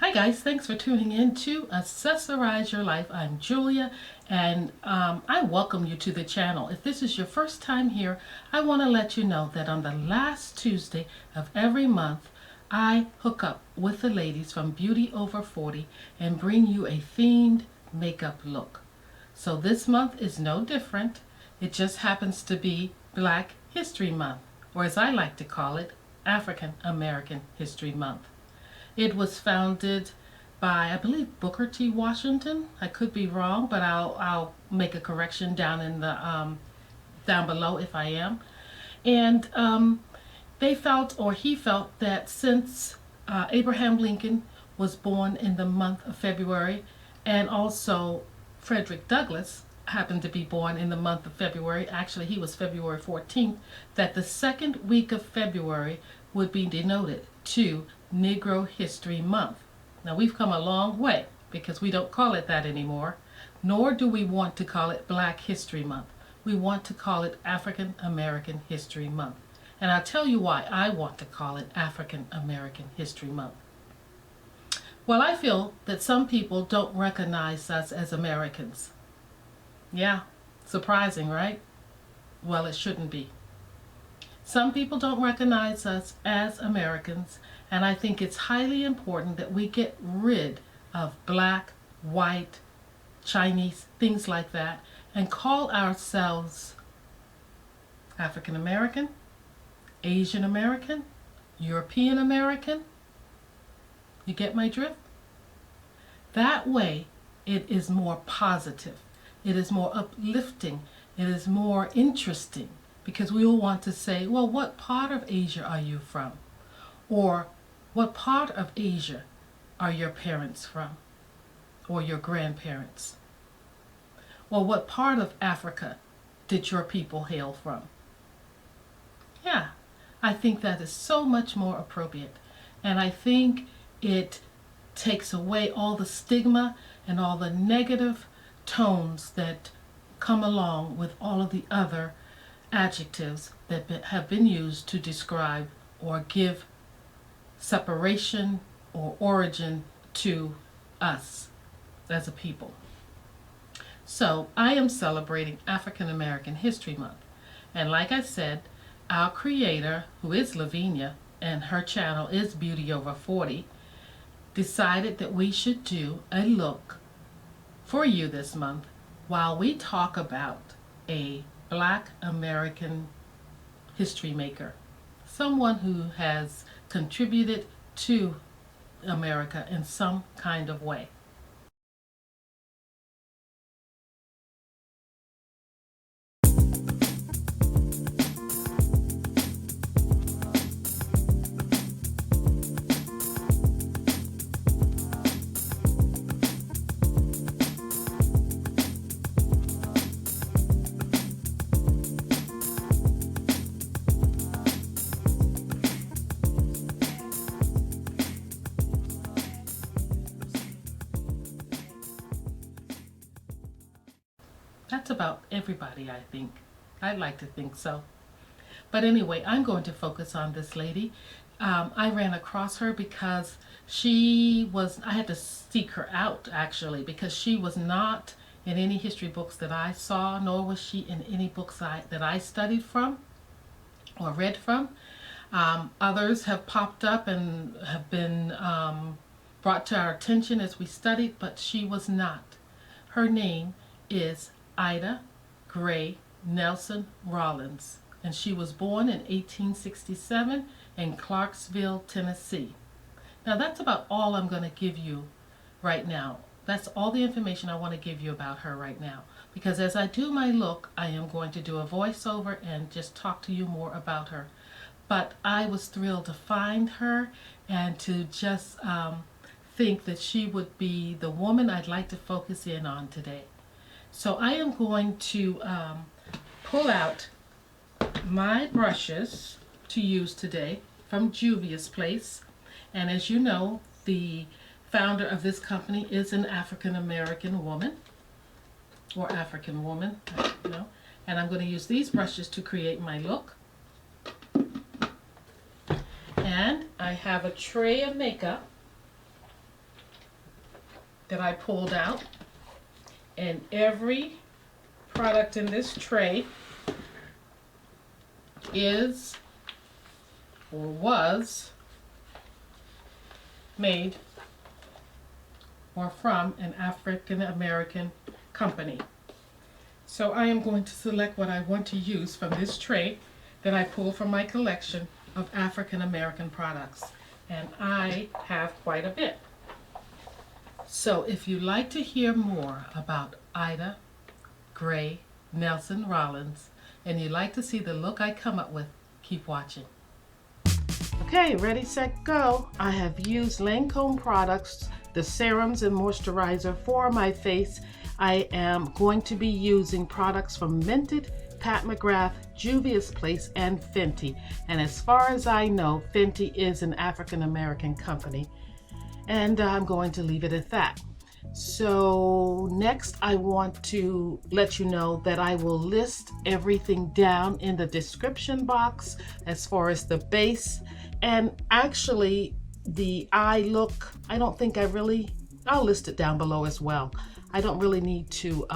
Hi guys, thanks for tuning in to Accessorize Your Life. I'm Julia and I welcome you to the channel. If this is your first time here, I want to let you know that on the last Tuesday of every month, I hook up with the ladies from Beauty Over 40 and bring you a themed makeup look. So this month is no different. It just happens to be Black History Month, or as I like to call it, African American History Month. It was founded by, I believe, Booker T. Washington. I could be wrong, but I'll make a correction down in the down below if I am. And they felt, or he felt, that since Abraham Lincoln was born in the month of February, and also Frederick Douglass happened to be born in the month of February, actually he was February 14th, that the second week of February would be denoted to Negro History Month. Now we've come a long way because we don't call it that anymore, nor do we want to call it Black History Month. We want to call it African American History Month. And I'll tell you why I want to call it African American History Month. Well, I feel that some people don't recognize us as Americans. Yeah, surprising, right? Well, it shouldn't be. Some people don't recognize us as Americans, and I think it's highly important that we get rid of black, white, Chinese, things like that, and call ourselves African American, Asian American, European American. You get my drift? That way, it is more positive. It is more uplifting. It is more interesting. Because we will want to say, well, what part of Asia are you from? Or what part of Asia are your parents from? Or your grandparents? Or what part of Africa did your people hail from? Yeah, I think that is so much more appropriate. And I think it takes away all the stigma and all the negative tones that come along with all of the other adjectives that have been used to describe or give separation or origin to us as a people. So I am celebrating African American History Month. And like I said, our creator, who is Lavinia, and her channel is Beauty Over 40, decided that we should do a look for you this month while we talk about a Black American history maker, someone who has contributed to America in some kind of way. That's about everybody, I think. I'd like to think so. But anyway, I'm going to focus on this lady. I ran across her because I had to seek her out actually, because she was not in any history books that I saw, nor was she in any books that I studied from or read from. Others have popped up and have been brought to our attention as we studied, but she was not. Her name is Ida Gray Nelson Rollins, and she was born in 1867 in Clarksville, Tennessee. Now that's about all I'm going to give you right now. That's all the information I want to give you about her right now, because as I do my look, I am going to do a voiceover and just talk to you more about her. But I was thrilled to find her and to just think that she would be the woman I'd like to focus in on today. So I am going to pull out my brushes to use today from Juvia's place. And as you know, the founder of this company is an African American woman, or African woman, you know. And I'm going to use these brushes to create my look. And I have a tray of makeup that I pulled out. And every product in this tray is or was made or from an African American company. So I am going to select what I want to use from this tray that I pulled from my collection of African American products. And I have quite a bit. So if you'd like to hear more about Ida Gray Nelson Rollins, and you'd like to see the look I come up with, keep watching. Okay, ready, set, go. I have used Lancome products, the serums and moisturizer for my face. I am going to be using products from Mented, Pat McGrath, Juvia's Place, and Fenty. And as far as I know, Fenty is an African American company. And I'm going to leave it at that. So next I want to let you know that I will list everything down in the description box as far as the base. And actually the eye look, I don't think I'll list it down below as well. I don't really need to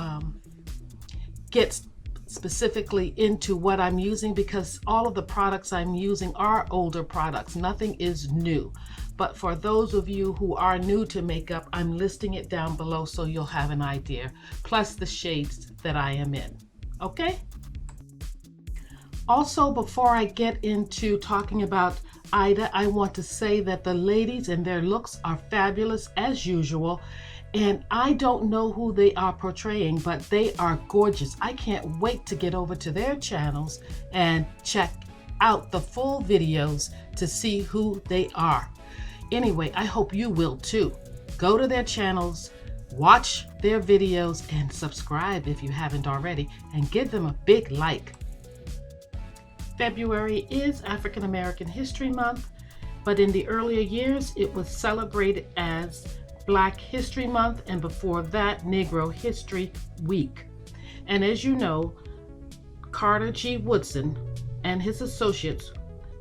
get specifically into what I'm using because all of the products I'm using are older products. Nothing is new. But for those of you who are new to makeup, I'm listing it down below so you'll have an idea, plus the shades that I am in. Okay? Also, before I get into talking about Ida, I want to say that the ladies and their looks are fabulous as usual. And I don't know who they are portraying, but they are gorgeous. I can't wait to get over to their channels and check out the full videos to see who they are. Anyway, I hope you will too. Go to their channels, watch their videos, and subscribe if you haven't already, and give them a big like. February is African American History Month, but in the earlier years it was celebrated as Black History Month, and before that, Negro History Week. And as you know, Carter G. Woodson and his associates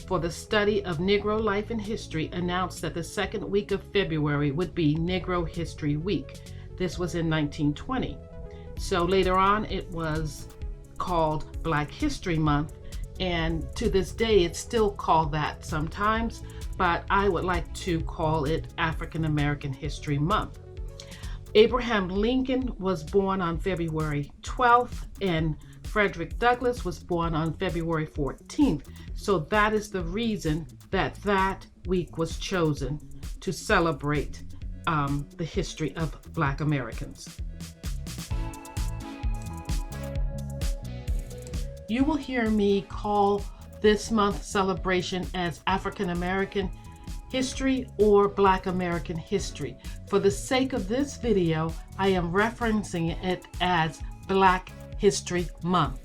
for the study of Negro life and history announced that the second week of February would be Negro History Week. This was in 1920. So later on, it was called Black History Month, and to this day, it's still called that sometimes, but I would like to call it African American History Month. Abraham Lincoln was born on February 12th, and Frederick Douglass was born on February 14th. So that is the reason that that week was chosen to celebrate the history of Black Americans. You will hear me call this month's celebration as African American History or Black American History. For the sake of this video, I am referencing it as Black History Month.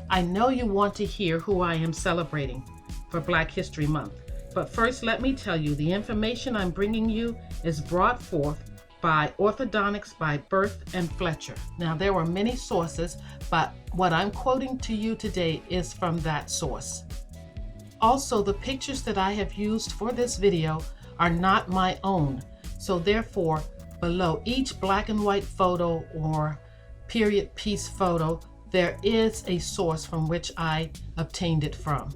I know you want to hear who I am celebrating for Black History Month, but first let me tell you the information I'm bringing you is brought forth by Orthodontics by Birth and Fletcher. Now there were many sources, but what I'm quoting to you today is from that source. Also, the pictures that I have used for this video are not my own, so therefore below each black and white photo or period piece photo, there is a source from which I obtained it from.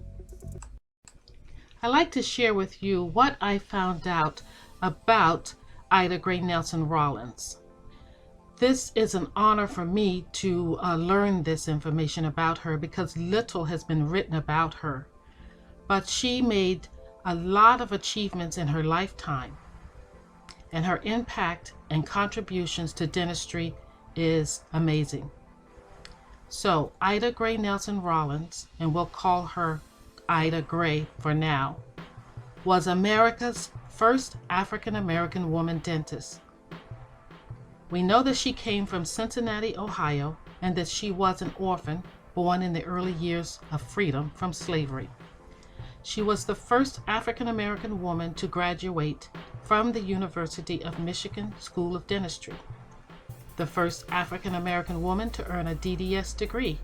I'd like to share with you what I found out about Ida Gray Nelson Rollins. This is an honor for me to learn this information about her because little has been written about her. But she made a lot of achievements in her lifetime, and her impact and contributions to dentistry is amazing. So Ida Gray Nelson Rollins, and we'll call her Ida Gray for now, was America's first African American woman dentist. We know that she came from Cincinnati, Ohio, and that she was an orphan born in the early years of freedom from slavery. She was the first African American woman to graduate from the University of Michigan School of Dentistry, the first African American woman to earn a DDS degree,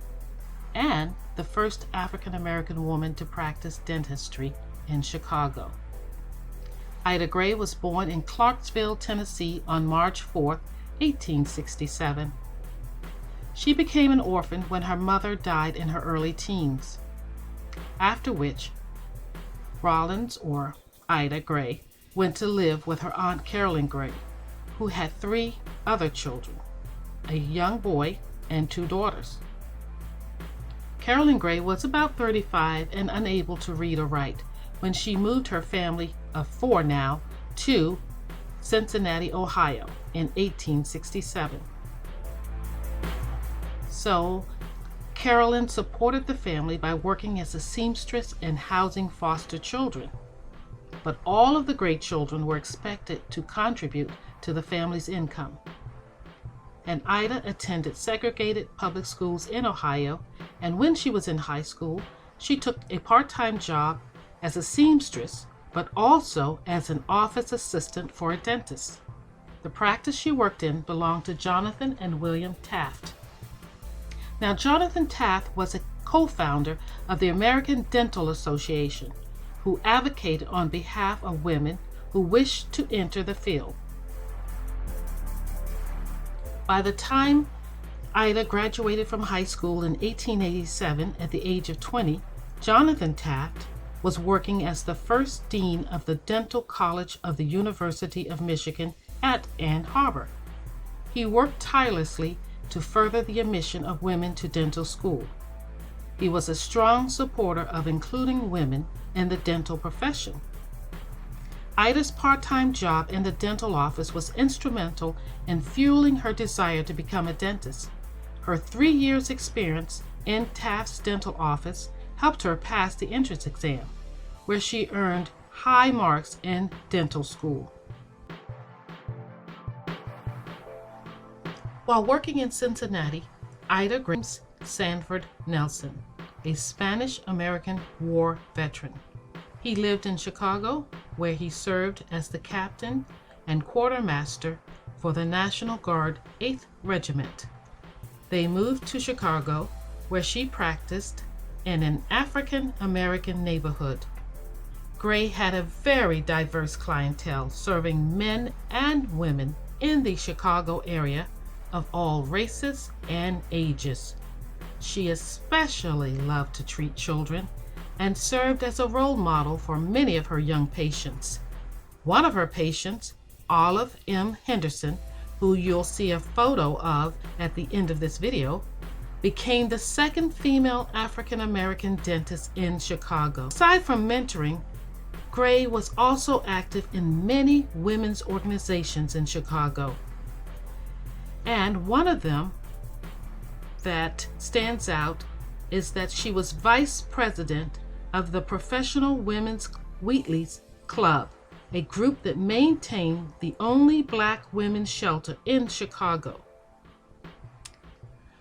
and the first African American woman to practice dentistry in Chicago. Ida Gray was born in Clarksville, Tennessee on March 4, 1867. She became an orphan when her mother died in her early teens, after which Rollins, or Ida Gray, went to live with her Aunt Carolyn Gray, who had 3 other children, a young boy and 2 daughters. Carolyn Gray was about 35 and unable to read or write when she moved her family of 4 now to Cincinnati, Ohio in 1867. So, Carolyn supported the family by working as a seamstress and housing foster children. But all of the Gray children were expected to contribute to the family's income. And Ida attended segregated public schools in Ohio, and when she was in high school, she took a part-time job as a seamstress, but also as an office assistant for a dentist. The practice she worked in belonged to Jonathan and William Taft. Now, Jonathan Taft was a co-founder of the American Dental Association, who advocated on behalf of women who wished to enter the field. By the time Ida graduated from high school in 1887 at the age of 20, Jonathan Taft was working as the first dean of the Dental College of the University of Michigan at Ann Arbor. He worked tirelessly to further the admission of women to dental school. He was a strong supporter of including women in the dental profession. Ida's part-time job in the dental office was instrumental in fueling her desire to become a dentist. Her 3 years' experience in Taft's dental office helped her pass the entrance exam, where she earned high marks in dental school. While working in Cincinnati, Ida Gray met Sanford Nelson, a Spanish-American War veteran. He lived in Chicago, where he served as the captain and quartermaster for the National Guard 8th Regiment. They moved to Chicago, where she practiced in an African-American neighborhood. Gray had a very diverse clientele, serving men and women in the Chicago area of all races and ages. She especially loved to treat children and served as a role model for many of her young patients. One of her patients, Olive M. Henderson, who you'll see a photo of at the end of this video, became the second female African-American dentist in Chicago. Aside from mentoring, Gray was also active in many women's organizations in Chicago. And one of them that stands out is that she was vice president of the Professional Women's Wheatley's Club, a group that maintained the only black women's shelter in Chicago.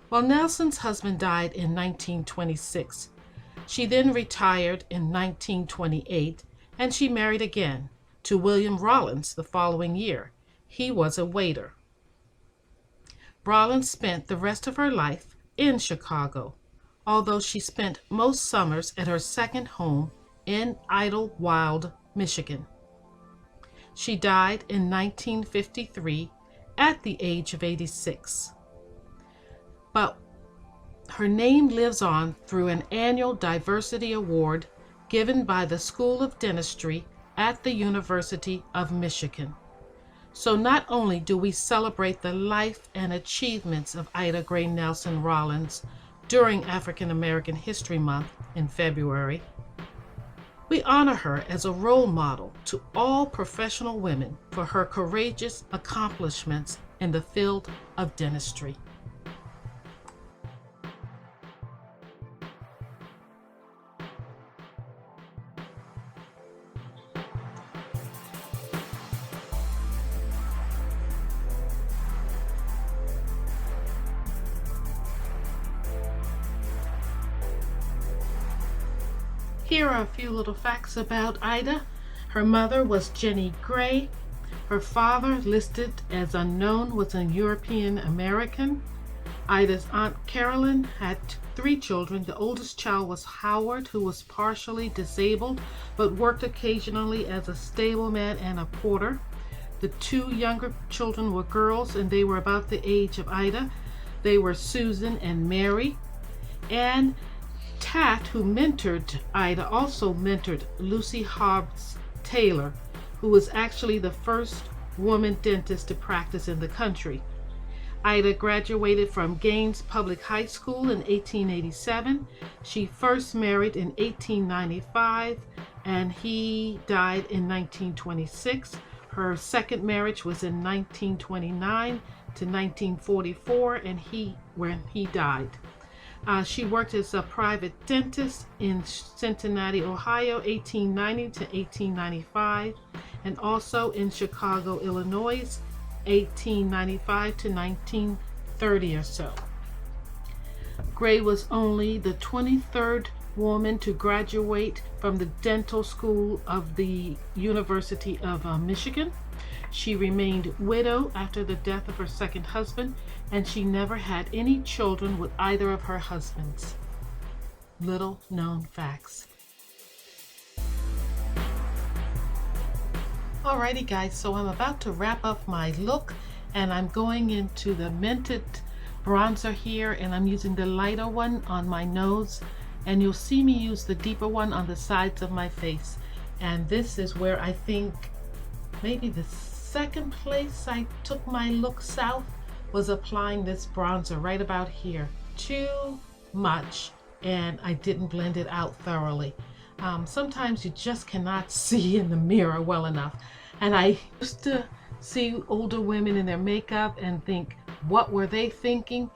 Well, Nelson's husband died in 1926. She then retired in 1928, and she married again to William Rollins the following year. He was a waiter. Rollins spent the rest of her life in Chicago, although she spent most summers at her second home in Idlewild, Michigan. She died in 1953 at the age of 86. But her name lives on through an annual diversity award given by the School of Dentistry at the University of Michigan. So not only do we celebrate the life and achievements of Ida Gray Nelson Rollins during African American History Month in February, we honor her as a role model to all professional women for her courageous accomplishments in the field of dentistry. Here are a few little facts about Ida. Her mother was Jenny Gray. Her father, listed as unknown, was a European American. Ida's Aunt Carolyn had three children. The oldest child was Howard, who was partially disabled but worked occasionally as a stableman and a porter. The two younger children were girls, and they were about the age of Ida. They were Susan and Mary. And Tat, who mentored Ida, also mentored Lucy Hobbs Taylor, who was actually the first woman dentist to practice in the country. Ida graduated from Gaines Public High School in 1887. She first married in 1895, and he died in 1926. Her second marriage was in 1929 to 1944, and when he died. She worked as a private dentist in Cincinnati, Ohio, 1890 to 1895, and also in Chicago, Illinois, 1895 to 1930 or so. Gray was only the 23rd woman to graduate from the dental school of the University of Michigan. She remained widowed after the death of her second husband, and she never had any children with either of her husbands. Little known facts. Alrighty guys, so I'm about to wrap up my look, and I'm going into the Mented bronzer here, and I'm using the lighter one on my nose, and you'll see me use the deeper one on the sides of my face. And this is where I think maybe the second place I took my look south was applying this bronzer right about here. Too much, and I didn't blend it out thoroughly. Sometimes you just cannot see in the mirror well enough. And I used to see older women in their makeup and think, what were they thinking?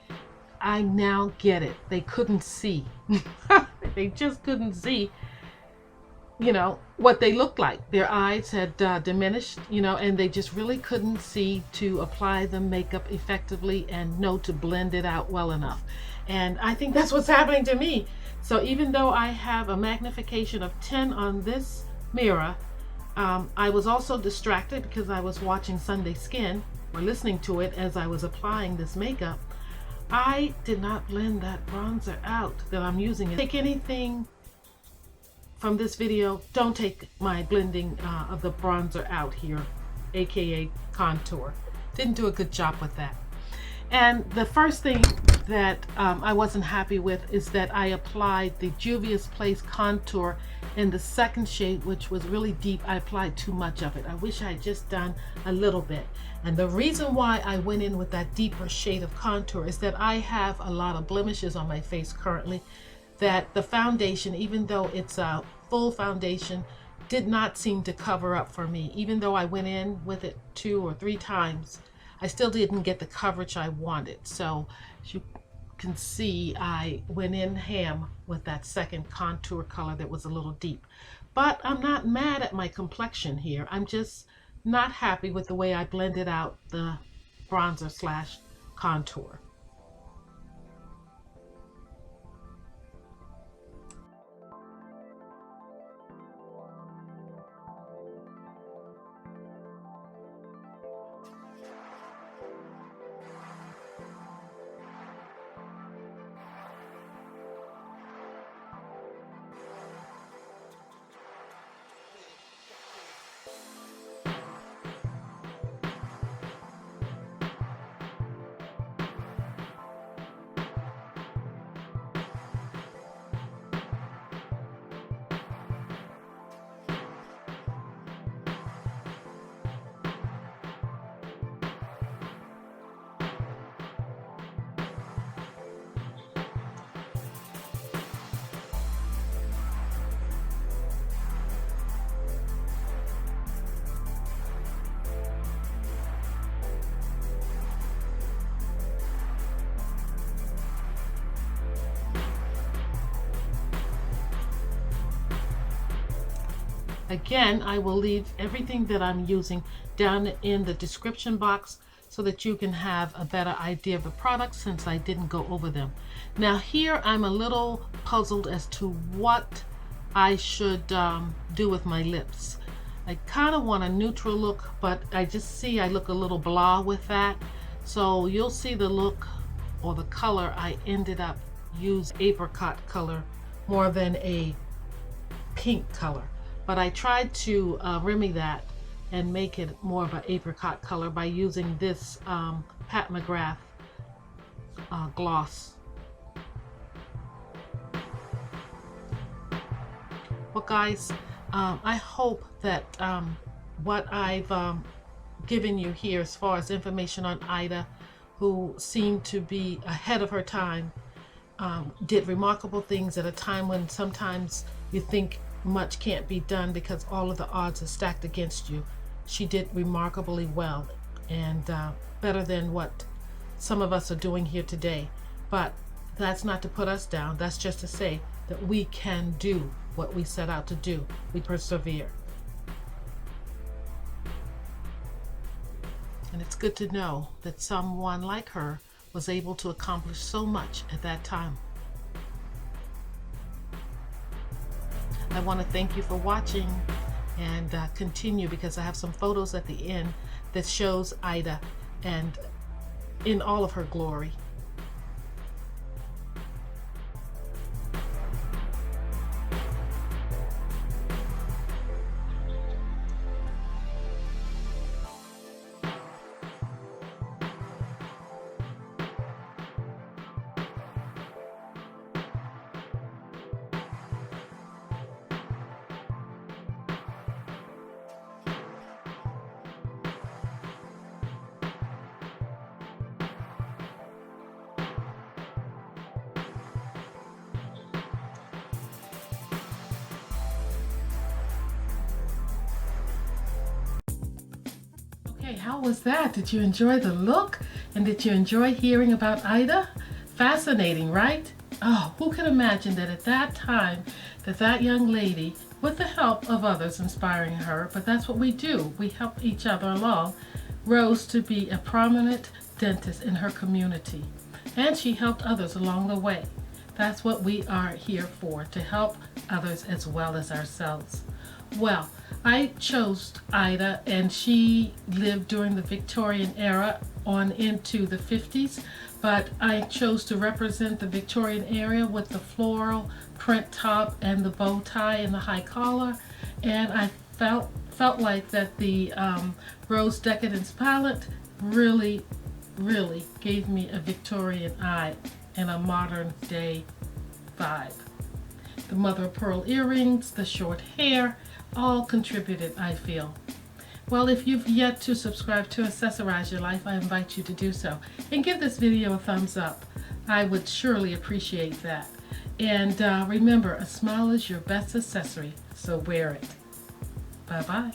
I now get it. They couldn't see. They just couldn't see, you know, what they looked like. Their eyes had diminished, you know, and they just really couldn't see to apply the makeup effectively and know to blend it out well enough. And I think that's what's happening to me. So even though I have a magnification of 10 on this mirror, I was also distracted because I was watching Sunday Skin or listening to it as I was applying this makeup. I did not blend that bronzer out that I'm using. Take anything from this video, don't take my blending of the bronzer out here, aka contour. Didn't do a good job with that. And the first thing that I wasn't happy with is that I applied the Juvia's Place contour in the second shade, which was really deep. I applied too much of it. I wish I had just done a little bit. And the reason why I went in with that deeper shade of contour is that I have a lot of blemishes on my face currently, that the foundation, even though it's a full foundation, did not seem to cover up for me. Even though I went in with it 2 or 3 times, I still didn't get the coverage I wanted. So as you can see, I went in ham with that second contour color that was a little deep. But I'm not mad at my complexion here. I'm just not happy with the way I blended out the bronzer slash contour. Again, I will leave everything that I'm using down in the description box so that you can have a better idea of the products, since I didn't go over them. Now here I'm a little puzzled as to what I should do with my lips. I kind of want a neutral look, but I just see I look a little blah with that. So you'll see the look or the color I ended up use apricot color more than a pink color. But I tried to remedy that and make it more of an apricot color by using this Pat McGrath gloss. Well guys, I hope that what I've given you here as far as information on Ida, who seemed to be ahead of her time, did remarkable things at a time when sometimes you think much can't be done because all of the odds are stacked against you. She did remarkably well, and better than what some of us are doing here today. But that's not to put us down. That's just to say that we can do what we set out to do. We persevere. And it's good to know that someone like her was able to accomplish so much at that time. I want to thank you for watching, and continue, because I have some photos at the end that shows Ida and in all of her glory. Okay, how was that? Did you enjoy the look? And did you enjoy hearing about Ida? Fascinating, right? Oh, who could imagine that at that time, that young lady, with the help of others inspiring her, but that's what we do, we help each other along, rose to be a prominent dentist in her community. And she helped others along the way. That's what we are here for, to help others as well as ourselves. Well, I chose Ida, and she lived during the Victorian era on into the 50s, but I chose to represent the Victorian era with the floral print top and the bow tie and the high collar, and I felt like that the Rose Decadence palette really gave me a Victorian eye and a modern day vibe. The mother of pearl earrings, the short hair, all contributed, I feel. Well, if you've yet to subscribe to Accessorize Your Life, I invite you to do so. And give this video a thumbs up. I would surely appreciate that. And remember, a smile is your best accessory, so wear it. Bye-bye.